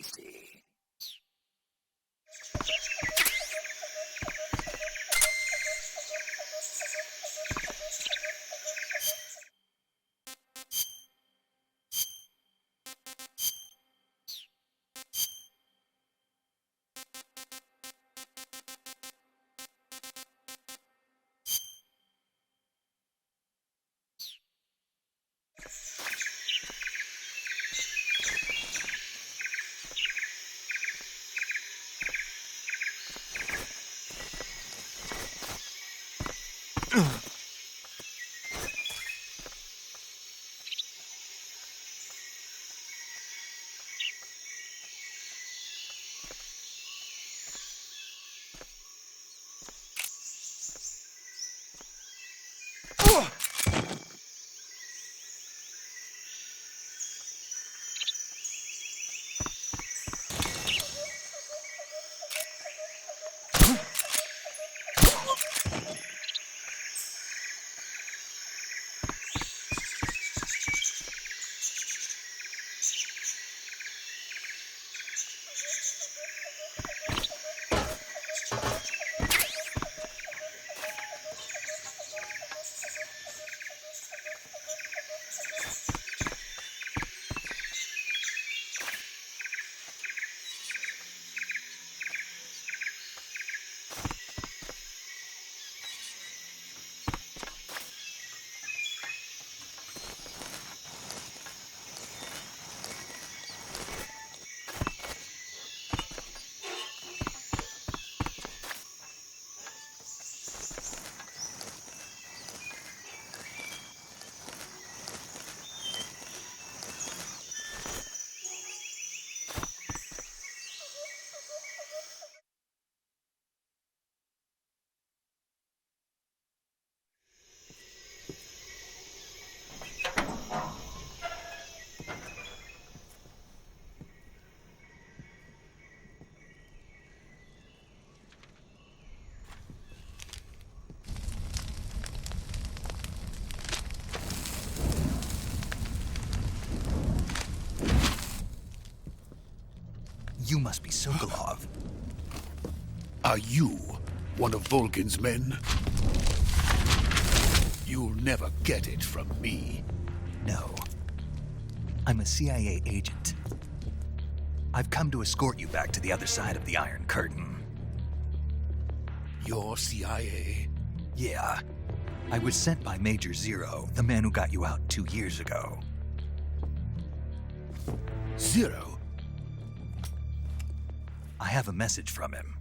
see. You must be Sokolov. Are you one of Volgin's men? You'll never get it from me. No. I'm a CIA agent. I've come to escort you back to the other side of the Iron Curtain. You're CIA? Yeah. I was sent by Major Zero, the man who got you out 2 years ago. Zero? I have a message from him.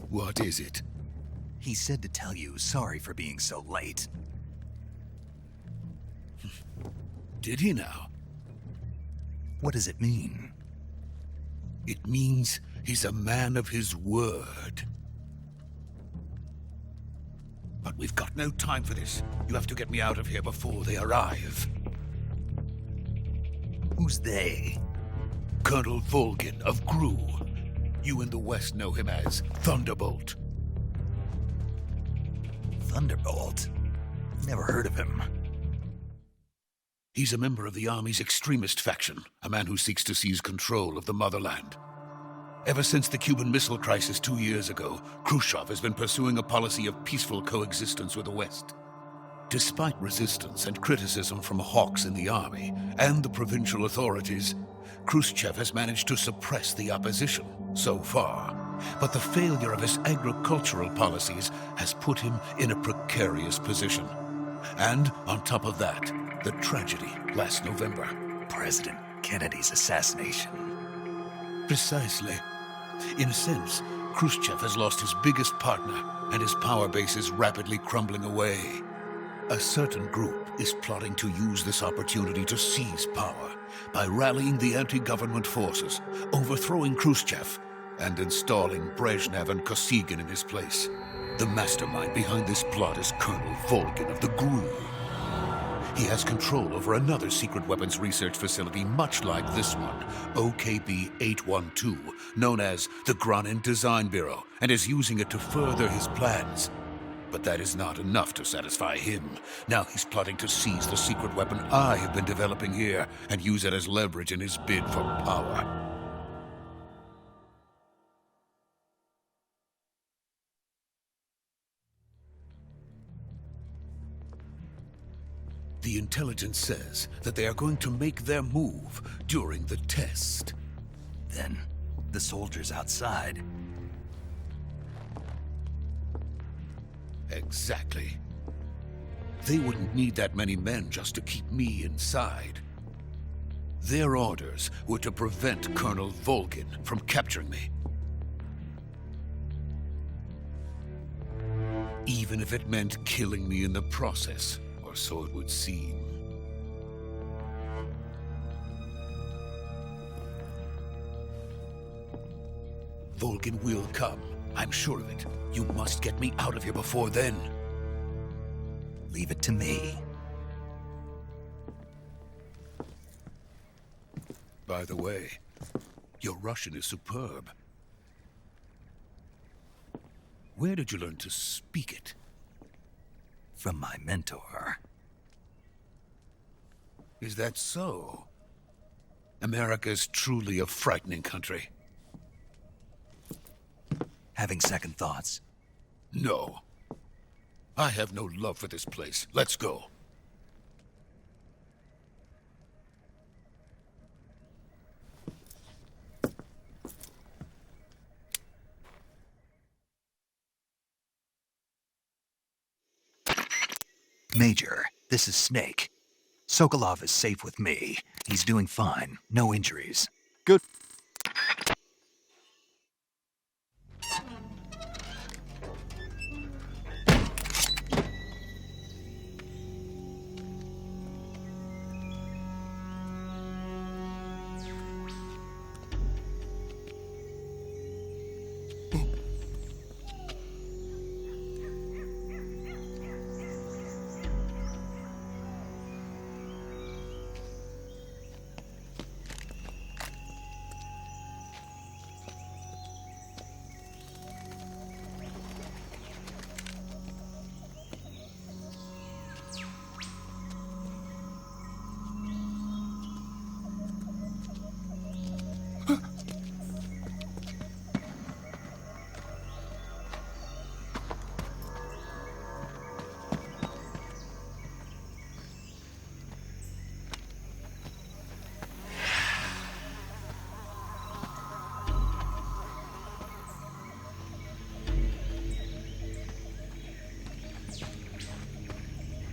What is it? He said to tell you sorry for being so late. Did he now? What does it mean? It means he's a man of his word. But we've got no time for this. You have to get me out of here before they arrive. Who's they? Colonel Volgin of Gru. You in the West know him as Thunderbolt. Thunderbolt? Never heard of him. He's a member of the Army's extremist faction, a man who seeks to seize control of the motherland. Ever since the Cuban Missile Crisis 2 years ago, Khrushchev has been pursuing a policy of peaceful coexistence with the West. Despite resistance and criticism from hawks in the army and the provincial authorities, Khrushchev has managed to suppress the opposition so far. But the failure of his agricultural policies has put him in a precarious position. And on top of that, the tragedy last November. President Kennedy's assassination. Precisely. In a sense, Khrushchev has lost his biggest partner, and his power base is rapidly crumbling away. A certain group is plotting to use this opportunity to seize power by rallying the anti-government forces, overthrowing Khrushchev, and installing Brezhnev and Kosygin in his place. The mastermind behind this plot is Colonel Volgin of the Gru. He has control over another secret weapons research facility much like this one, OKB-812, known as the Granin Design Bureau, and is using it to further his plans. But that is not enough to satisfy him. Now he's plotting to seize the secret weapon I have been developing here and use it as leverage in his bid for power. The intelligence says that they are going to make their move during the test. Then, the soldiers outside. Exactly. They wouldn't need that many men just to keep me inside. Their orders were to prevent Colonel Volgin from capturing me. Even if it meant killing me in the process, or so it would seem. Volgin will come. I'm sure of it. You must get me out of here before then. Leave it to me. By the way, your Russian is superb. Where did you learn to speak it? From my mentor. Is that so? America is truly a frightening country. Having second thoughts? No. I have no love for this place. Let's go. Major, this is Snake. Sokolov is safe with me. He's doing fine. No injuries. Good.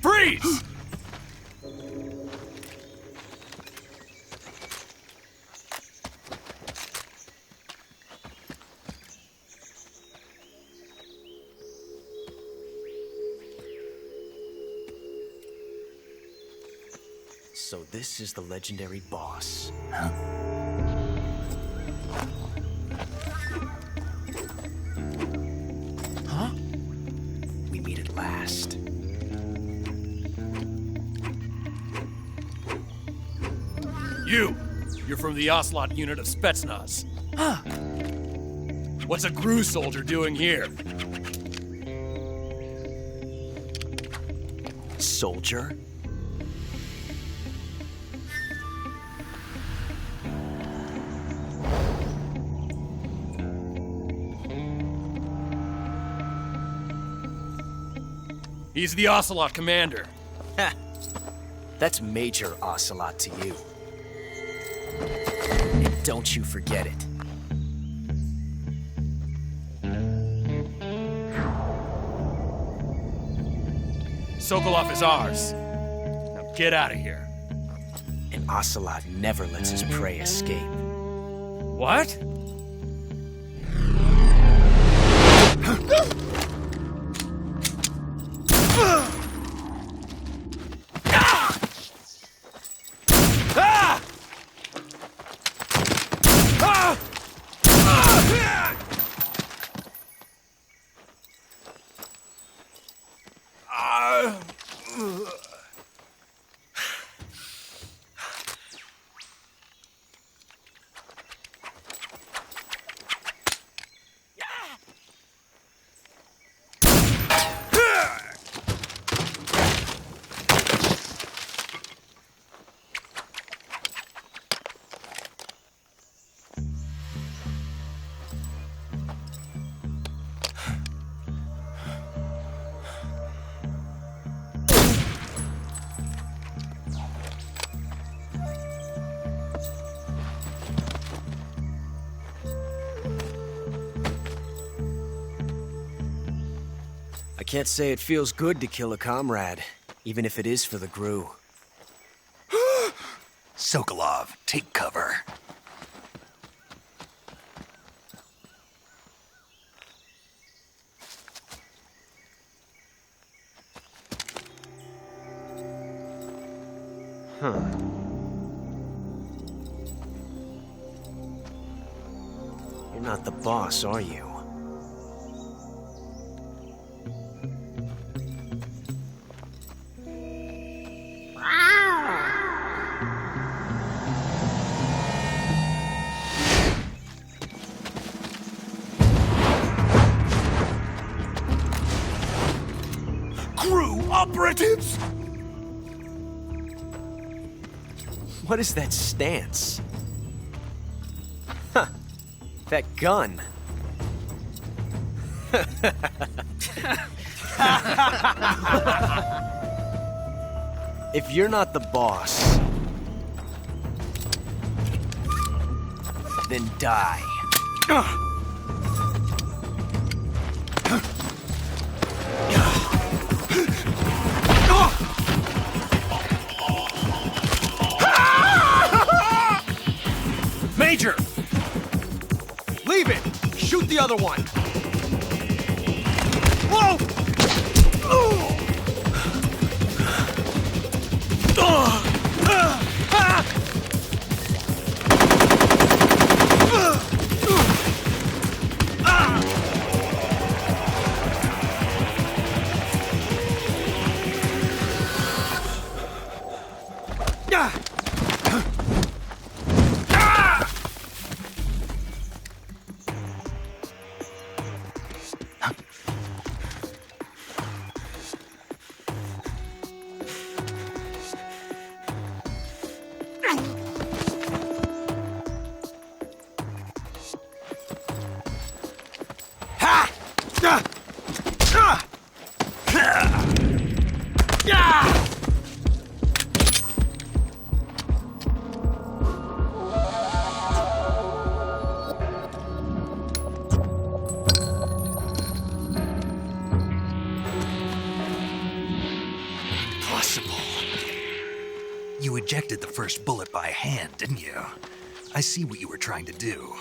Freeze! So this is the legendary boss. Huh? Huh? We meet at last. You're from the Ocelot unit of Spetsnaz. Huh? What's a GRU soldier doing here? Soldier? He's the Ocelot commander. Ha! That's Major Ocelot to you. And don't you forget it. Sokolov is ours. Now get out of here. And Ocelot never lets his prey escape. What? I can't say it feels good to kill a comrade, even if it is for the Gru. Sokolov, take cover. Huh. You're not the boss, are you? Crew operatives! What is that stance? Huh. That gun. If you're not the boss, then die. Major! Leave it! Shoot the other one! Whoa! You ejected the first bullet by hand, didn't you? I see what you were trying to do.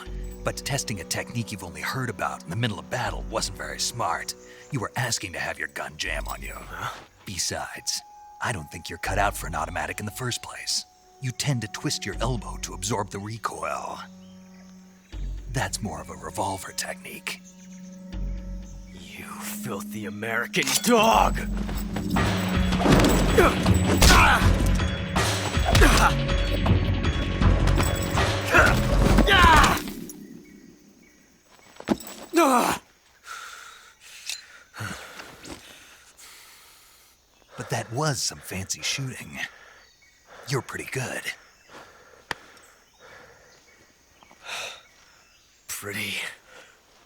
But testing a technique you've only heard about in the middle of battle wasn't very smart. You were asking to have your gun jam on you. Besides, I don't think you're cut out for an automatic in the first place. You tend to twist your elbow to absorb the recoil. That's more of a revolver technique. You filthy American dog! But that was some fancy shooting. You're pretty good. Pretty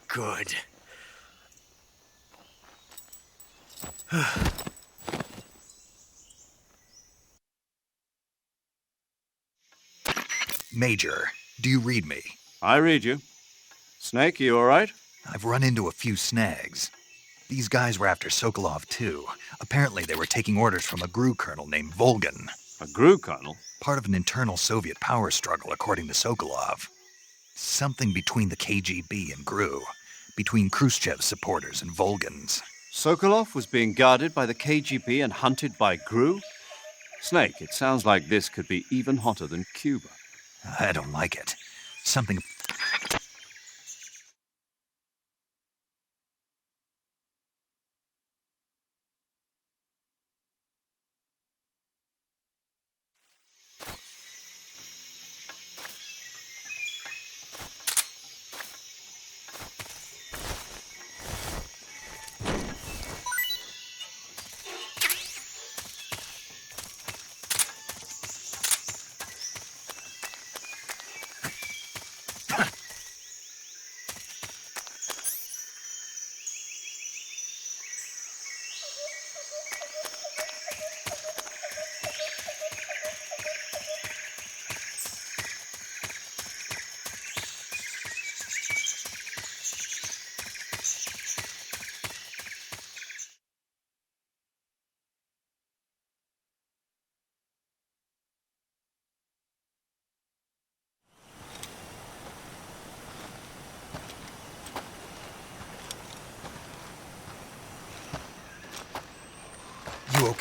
good. Major, do you read me? I read you. Snake, you all right? I've run into a few snags. These guys were after Sokolov, too. Apparently they were taking orders from a GRU colonel named Volgan. A GRU colonel? Part of an internal Soviet power struggle, according to Sokolov. Something between the KGB and GRU. Between Khrushchev's supporters and Volgan's. Sokolov was being guarded by the KGB and hunted by GRU? Snake, it sounds like this could be even hotter than Cuba. I don't like it. Something...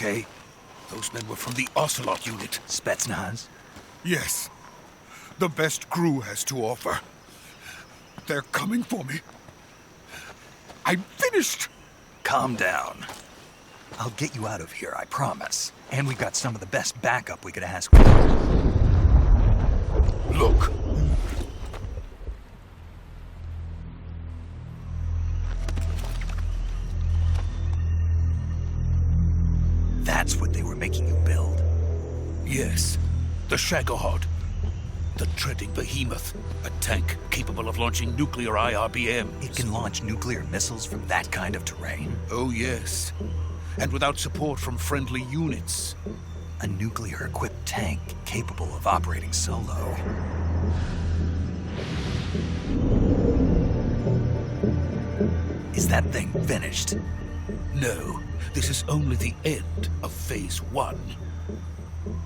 okay? Those men were from the Ocelot unit. Spetsnaz? Yes. The best Gru has to offer. They're coming for me. I'm finished! Calm down. I'll get you out of here, I promise. And we've got some of the best backup we could ask for. Look. That's what they were making you build? Yes. The Shagohod. The treading behemoth. A tank capable of launching nuclear IRBMs. It can launch nuclear missiles from that kind of terrain? Oh, yes. And without support from friendly units. A nuclear-equipped tank capable of operating solo. Is that thing finished? No, this is only the end of Phase 1.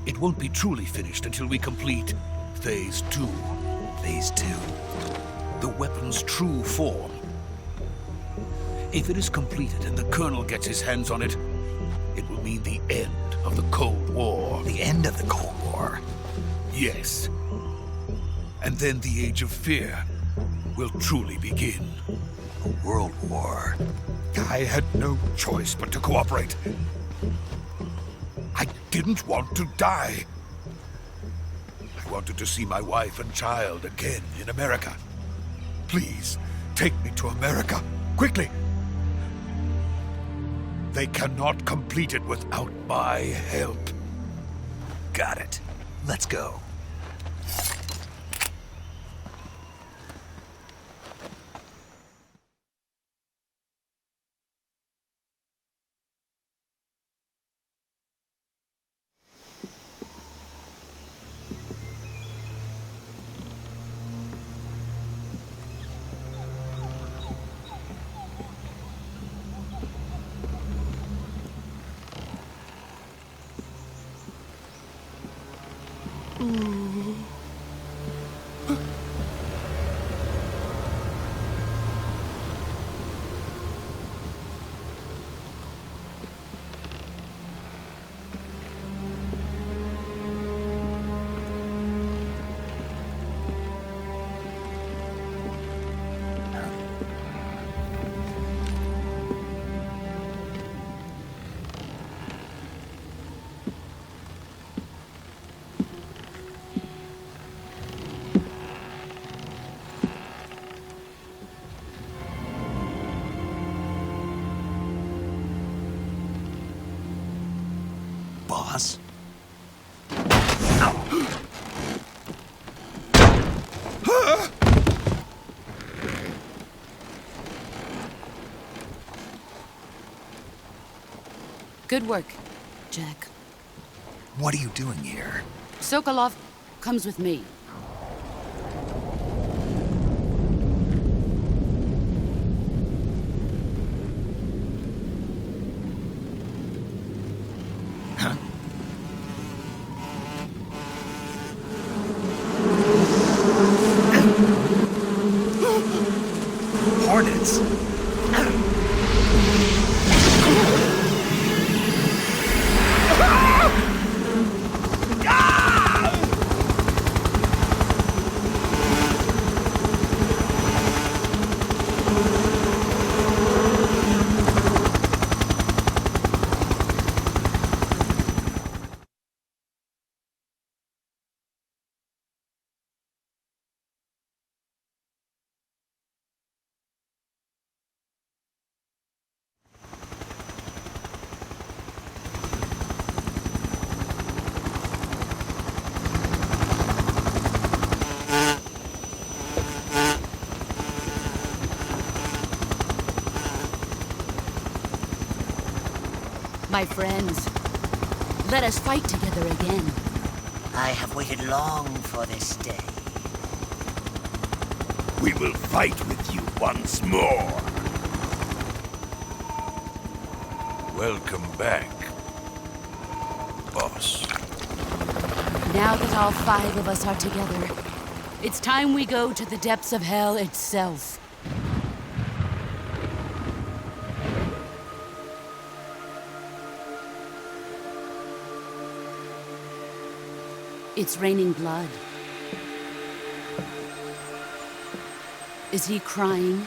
It won't be truly finished until we complete Phase 2. Phase 2? The weapon's true form. If it is completed and the Colonel gets his hands on it, it will mean the end of the Cold War. The end of the Cold War? Yes. And then the Age of Fear will truly begin. A world war. I had no choice but to cooperate. I didn't want to die. I wanted to see my wife and child again in America. Please, take me to America, quickly. They cannot complete it without my help. Got it. Let's go. Boss? Good work, Jack. What are you doing here? Sokolov comes with me. Hornets? My friends, let us fight together again. I have waited long for this day. We will fight with you once more. Welcome back, boss. Now that all 5 of us are together, it's time we go to the depths of hell itself. It's raining blood. Is he crying?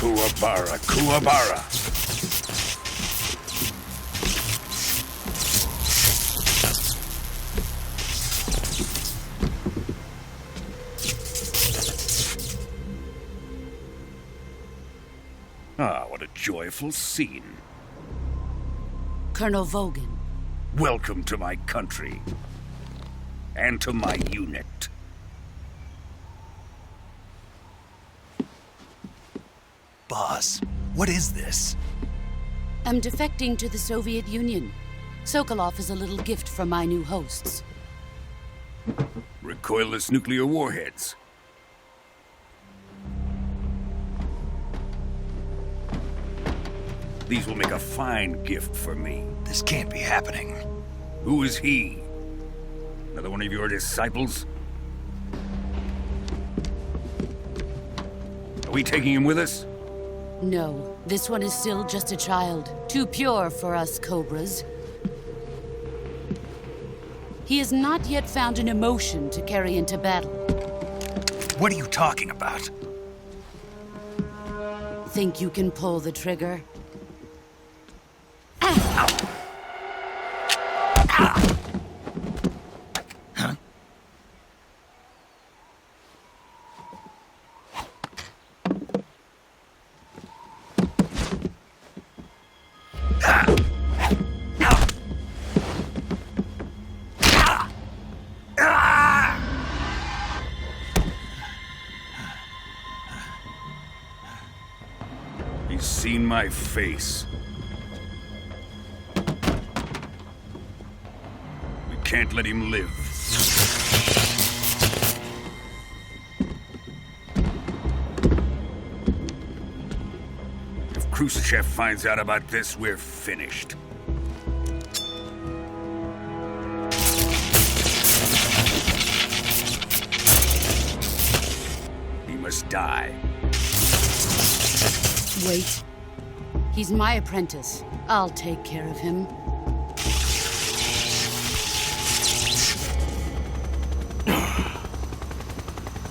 Kuwabara, Kuwabara. Ah, what a joyful scene. Colonel Vogan. Welcome to my country. And to my unit. Boss, what is this? I'm defecting to the Soviet Union. Sokolov is a little gift from my new hosts. Recoilless nuclear warheads. These will make a fine gift for me. This can't be happening. Who is he? Another one of your disciples? Are we taking him with us? No, this one is still just a child. Too pure for us Cobras. He has not yet found an emotion to carry into battle. What are you talking about? Think you can pull the trigger? He's seen my face. We can't let him live. If Khrushchev finds out about this, we're finished. He must die. Wait. He's my apprentice. I'll take care of him.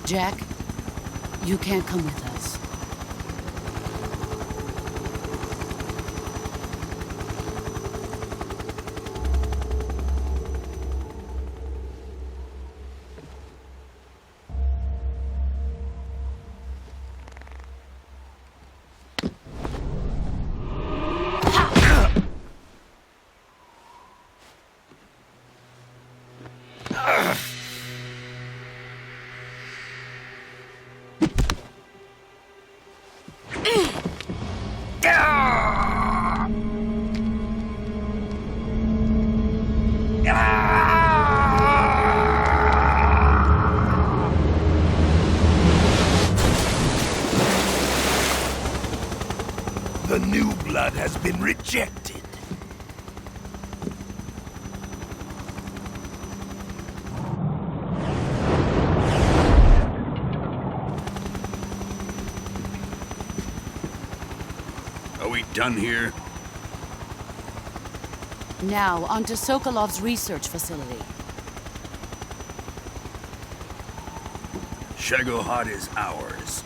Jack, you can't come with us. The new blood has been rejected. Are we done here? Now, onto Sokolov's research facility. Shagohod is ours.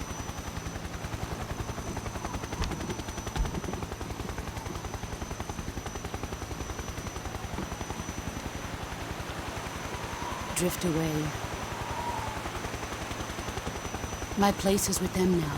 Drift away. My place is with them now.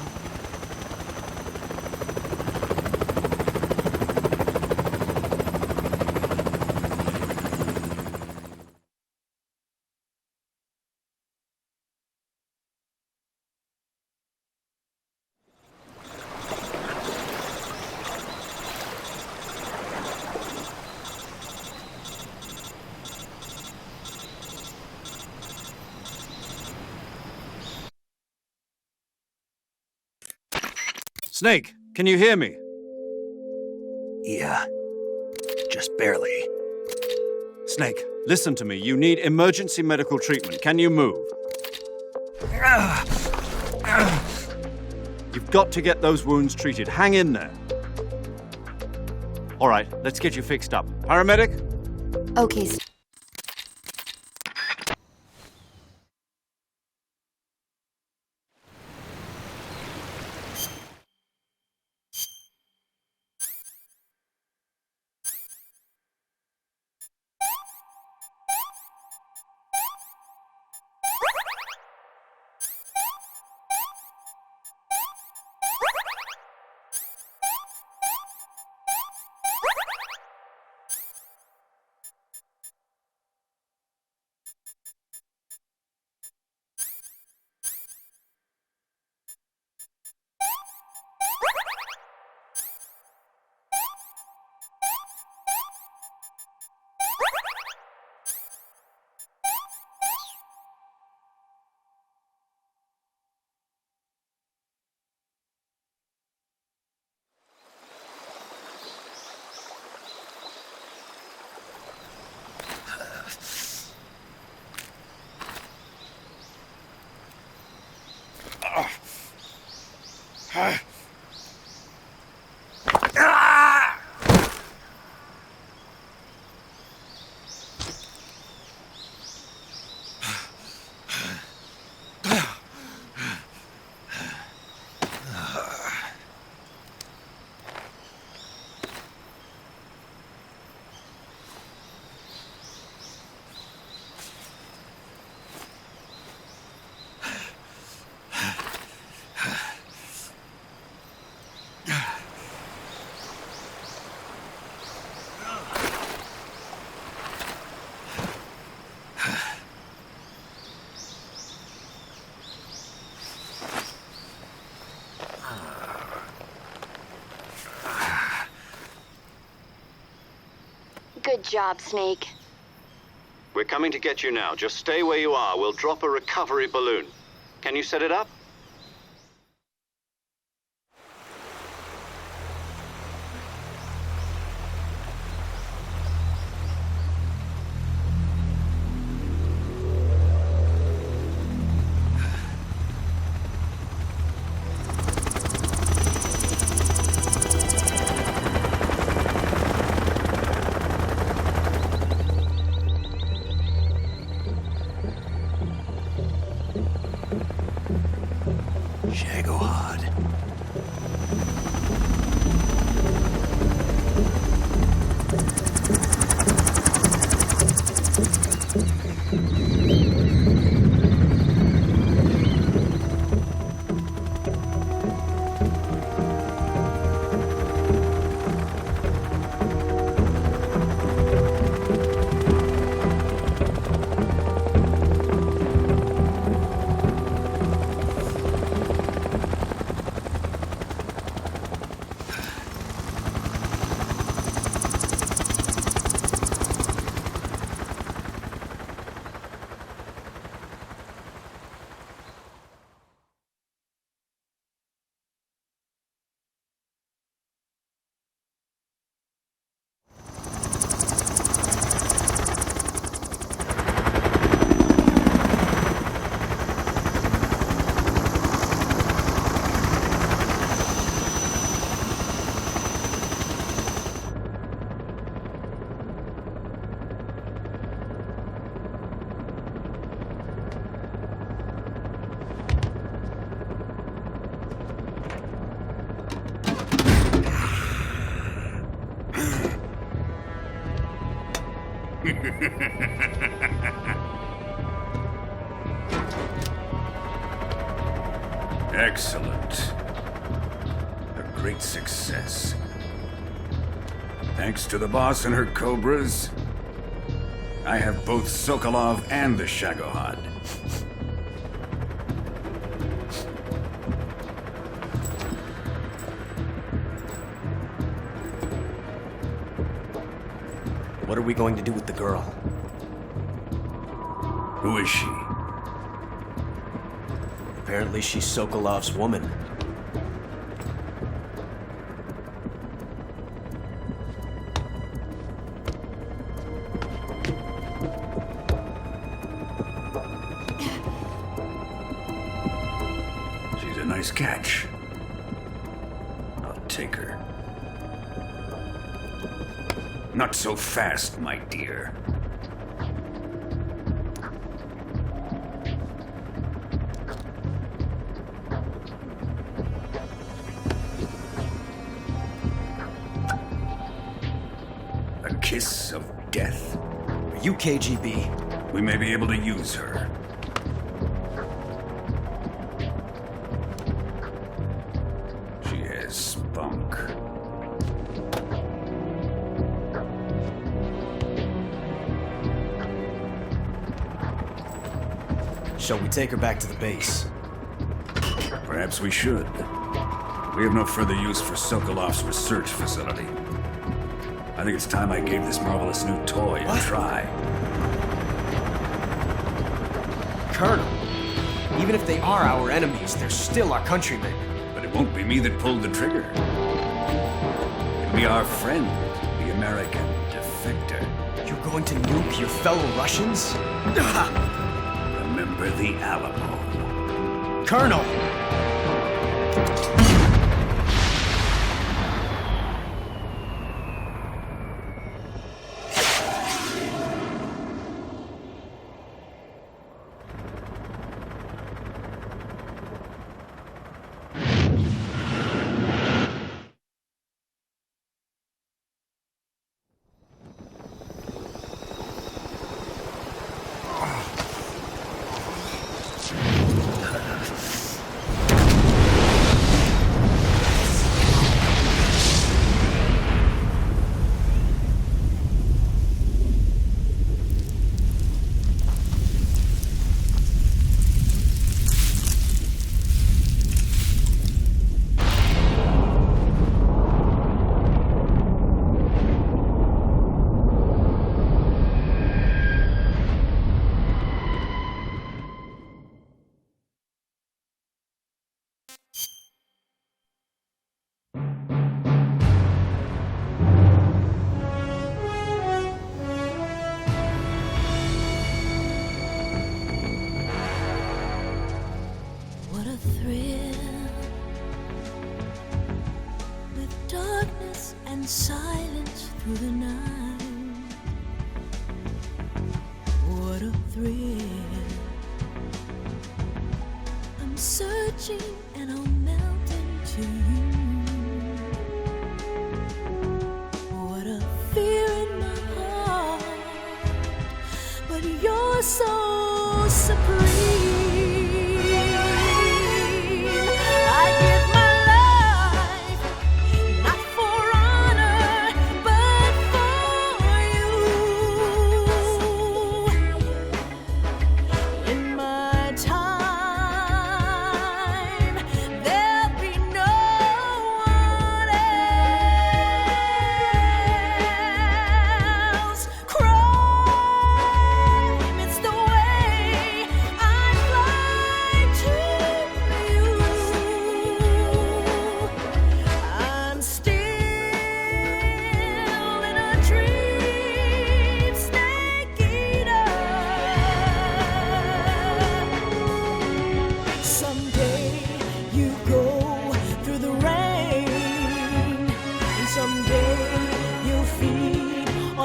Snake, can you hear me? Yeah. Just barely. Snake, listen to me. You need emergency medical treatment. Can you move? You've got to get those wounds treated. Hang in there. All right, let's get you fixed up. Paramedic? Okay. Good job, Snake. We're coming to get you now. Just stay where you are. We'll drop a recovery balloon. Can you set it up? Excellent. A great success. Thanks to the boss and her cobras, I have both Sokolov and the Shagohod. What are we going to do with the girl? Who is she? Apparently she's Sokolov's woman. Nice catch. I'll take her. Not so fast, my dear. A kiss of death. Are you KGB? We may be able to use her. She has spunk. Shall we take her back to the base? Perhaps we should. We have no further use for Sokolov's research facility. I think it's time I gave this marvelous new toy a try. Colonel, even if they are our enemies, they're still our countrymen. But it won't be me that pulled the trigger. It'll be our friend, the American defector. You're going to nuke your fellow Russians? Remember the Alamo. Colonel! Silence through the night. What a thrill. I'm searching and I'll melt into you. What a fear in my heart, but you're so supreme. I give my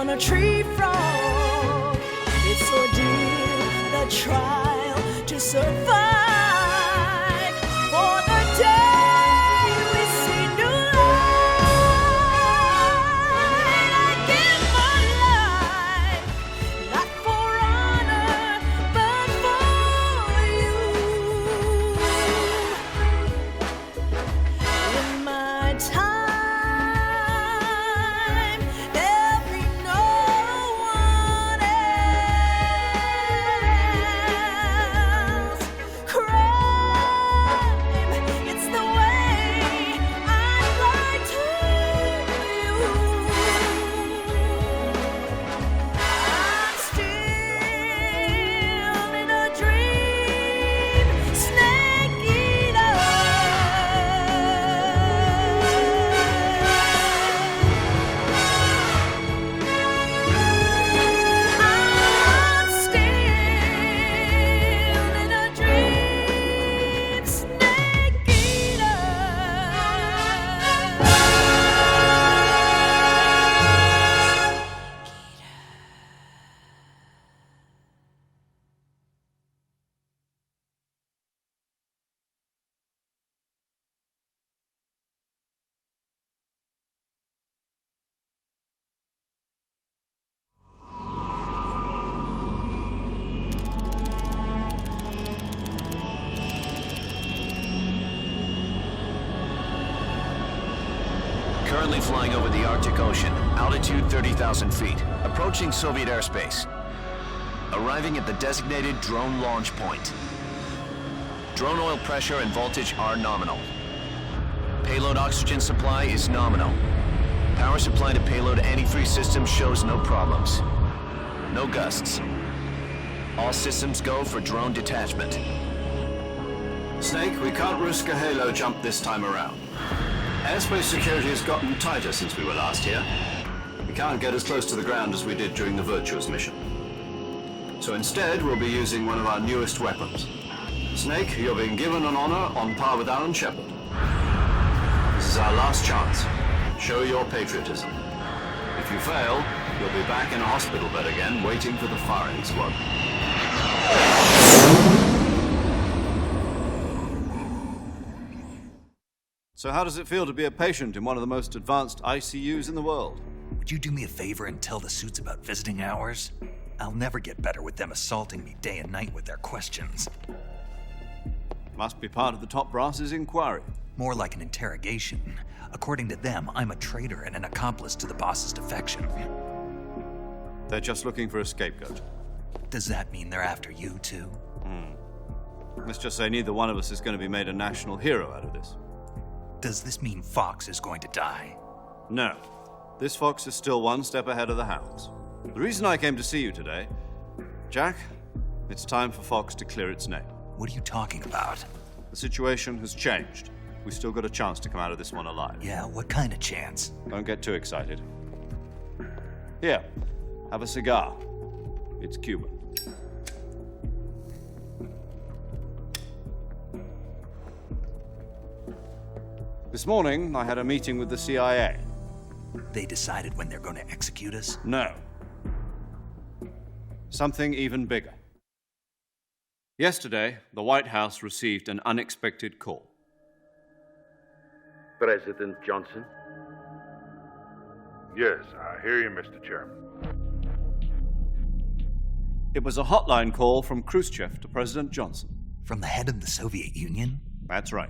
a tree frog. It's ordeal, the trial to survive. For the day we see new light. I give my life, not for honor, but for you. In my time, Currently flying over the Arctic Ocean, altitude 30,000 feet, approaching Soviet airspace. Arriving at the designated drone launch point. Drone oil pressure and voltage are nominal. Payload oxygen supply is nominal. Power supply to payload antifreeze system shows no problems. No gusts. All systems go for drone detachment. Snake, we can't risk a halo jump this time around. Airspace security has gotten tighter since we were last here. We can't get as close to the ground as we did during the Virtuosa mission. So instead, we'll be using one of our newest weapons. Snake, you're being given an honor on par with Alan Shepard. This is our last chance. Show your patriotism. If you fail, you'll be back in a hospital bed again, waiting for the firing squad. So how does it feel to be a patient in one of the most advanced ICUs in the world? Would you do me a favor and tell the suits about visiting hours? I'll never get better with them assaulting me day and night with their questions. Must be part of the top brass's inquiry. More like an interrogation. According to them, I'm a traitor and an accomplice to the boss's defection. They're just looking for a scapegoat. Does that mean they're after you, too? Let's just say neither one of us is going to be made a national hero out of this. Does this mean Fox is going to die? No. This Fox is still one step ahead of the hounds. The reason I came to see you today, Jack, it's time for Fox to clear its name. What are you talking about? The situation has changed. We've still got a chance to come out of this one alive. Yeah, what kind of chance? Don't get too excited. Here, have a cigar. It's Cuban. This morning, I had a meeting with the CIA. They decided when they're going to execute us? No. Something even bigger. Yesterday, the White House received an unexpected call. President Johnson? Yes, I hear you, Mr. Chairman. It was a hotline call from Khrushchev to President Johnson. From the head of the Soviet Union? That's right.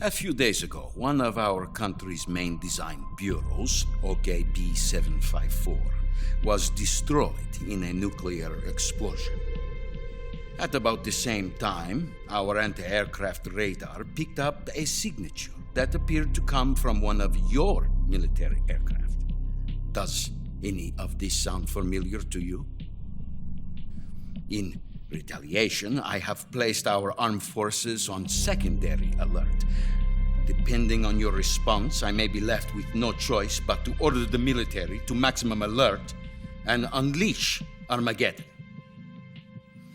A few days ago, one of our country's main design bureaus, OKB-754, was destroyed in a nuclear explosion. At about the same time, our anti-aircraft radar picked up a signature that appeared to come from one of your military aircraft. Does any of this sound familiar to you? In retaliation, I have placed our armed forces on secondary alert. Depending on your response, I may be left with no choice but to order the military to maximum alert and unleash Armageddon.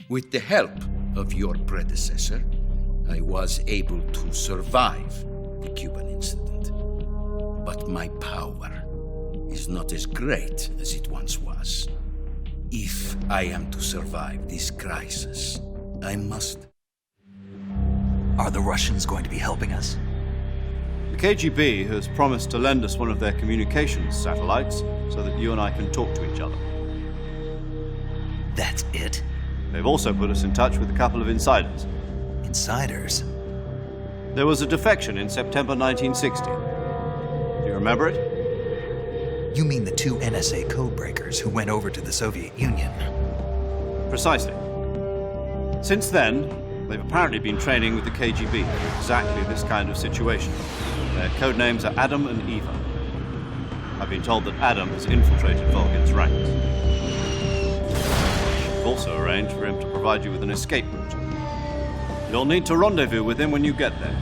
With the help of your predecessor, I was able to survive the Cuban incident. But my power is not as great as it once was. If I am to survive this crisis, I must. Are the Russians going to be helping us? The KGB has promised to lend us one of their communications satellites so that you and I can talk to each other. That's it? They've also put us in touch with a couple of insiders. Insiders? There was a defection in September 1960. Do you remember it? You mean the two NSA codebreakers who went over to the Soviet Union? Precisely. Since then, they've apparently been training with the KGB for exactly this kind of situation. Their code names are Adam and Eva. I've been told that Adam has infiltrated Volgin's ranks. We've also arranged for him to provide you with an escape route. You'll need to rendezvous with him when you get there.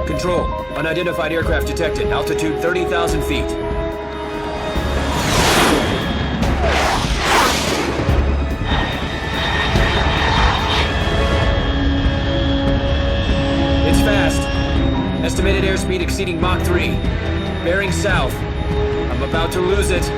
Control. Unidentified aircraft detected. Altitude 30,000 feet. It's fast. Estimated airspeed exceeding Mach 3. Bearing south. I'm about to lose it.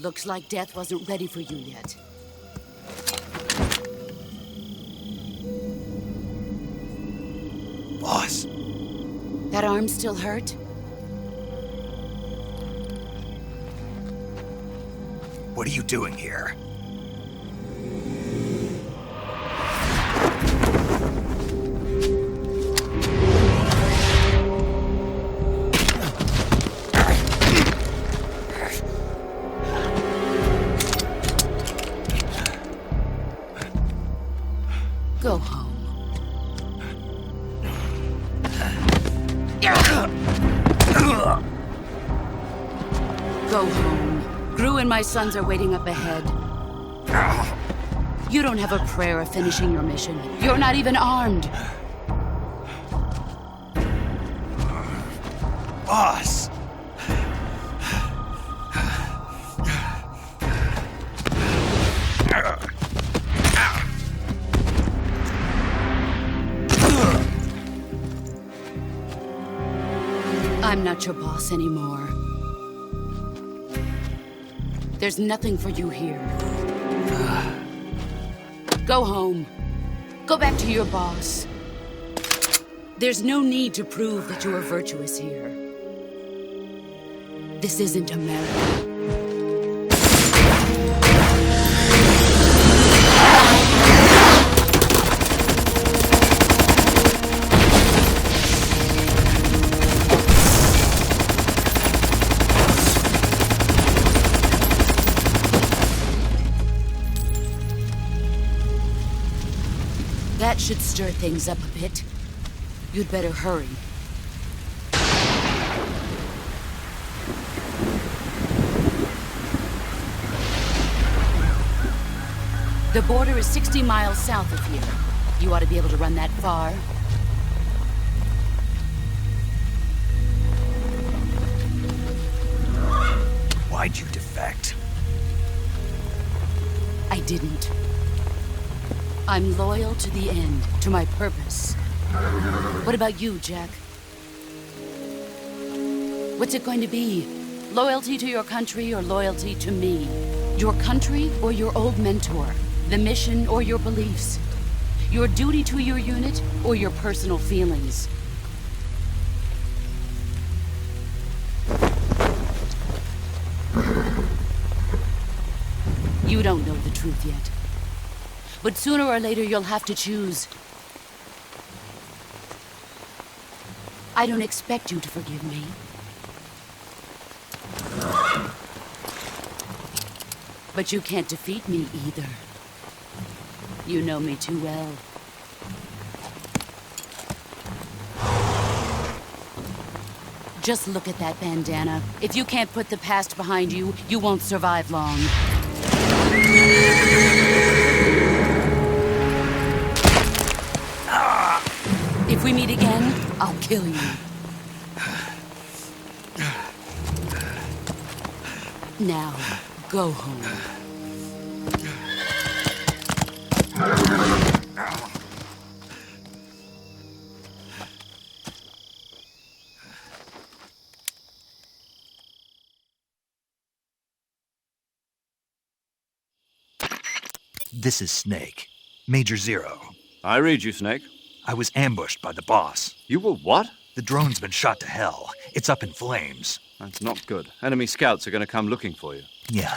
Looks like death wasn't ready for you yet. Boss! That arm still hurt? What are you doing here? Go home. Go home. Gru and my sons are waiting up ahead. You don't have a prayer of finishing your mission. You're not even armed. Boss! I'm not your boss anymore. There's nothing for you here. Go home. Go back to your boss. There's no need to prove that you are virtuous here. This isn't America. That should stir things up a bit. You'd better hurry. The border is 60 miles south of here. You ought to be able to run that far. Why'd you defect? I didn't. I'm loyal to the end, to my purpose. What about you, Jack? What's it going to be? Loyalty to your country or loyalty to me? Your country or your old mentor? The mission or your beliefs? Your duty to your unit or your personal feelings? You don't know the truth yet. But sooner or later you'll have to choose. I don't expect you to forgive me. But you can't defeat me either. You know me too well. Just look at that bandana. If you can't put the past behind you, you won't survive long. If we meet again, I'll kill you. Now, go home. This is Snake. Major Zero. I read you, Snake. I was ambushed by the boss. You were what? The drone's been shot to hell. It's up in flames. That's not good. Enemy scouts are going to come looking for you. Yeah,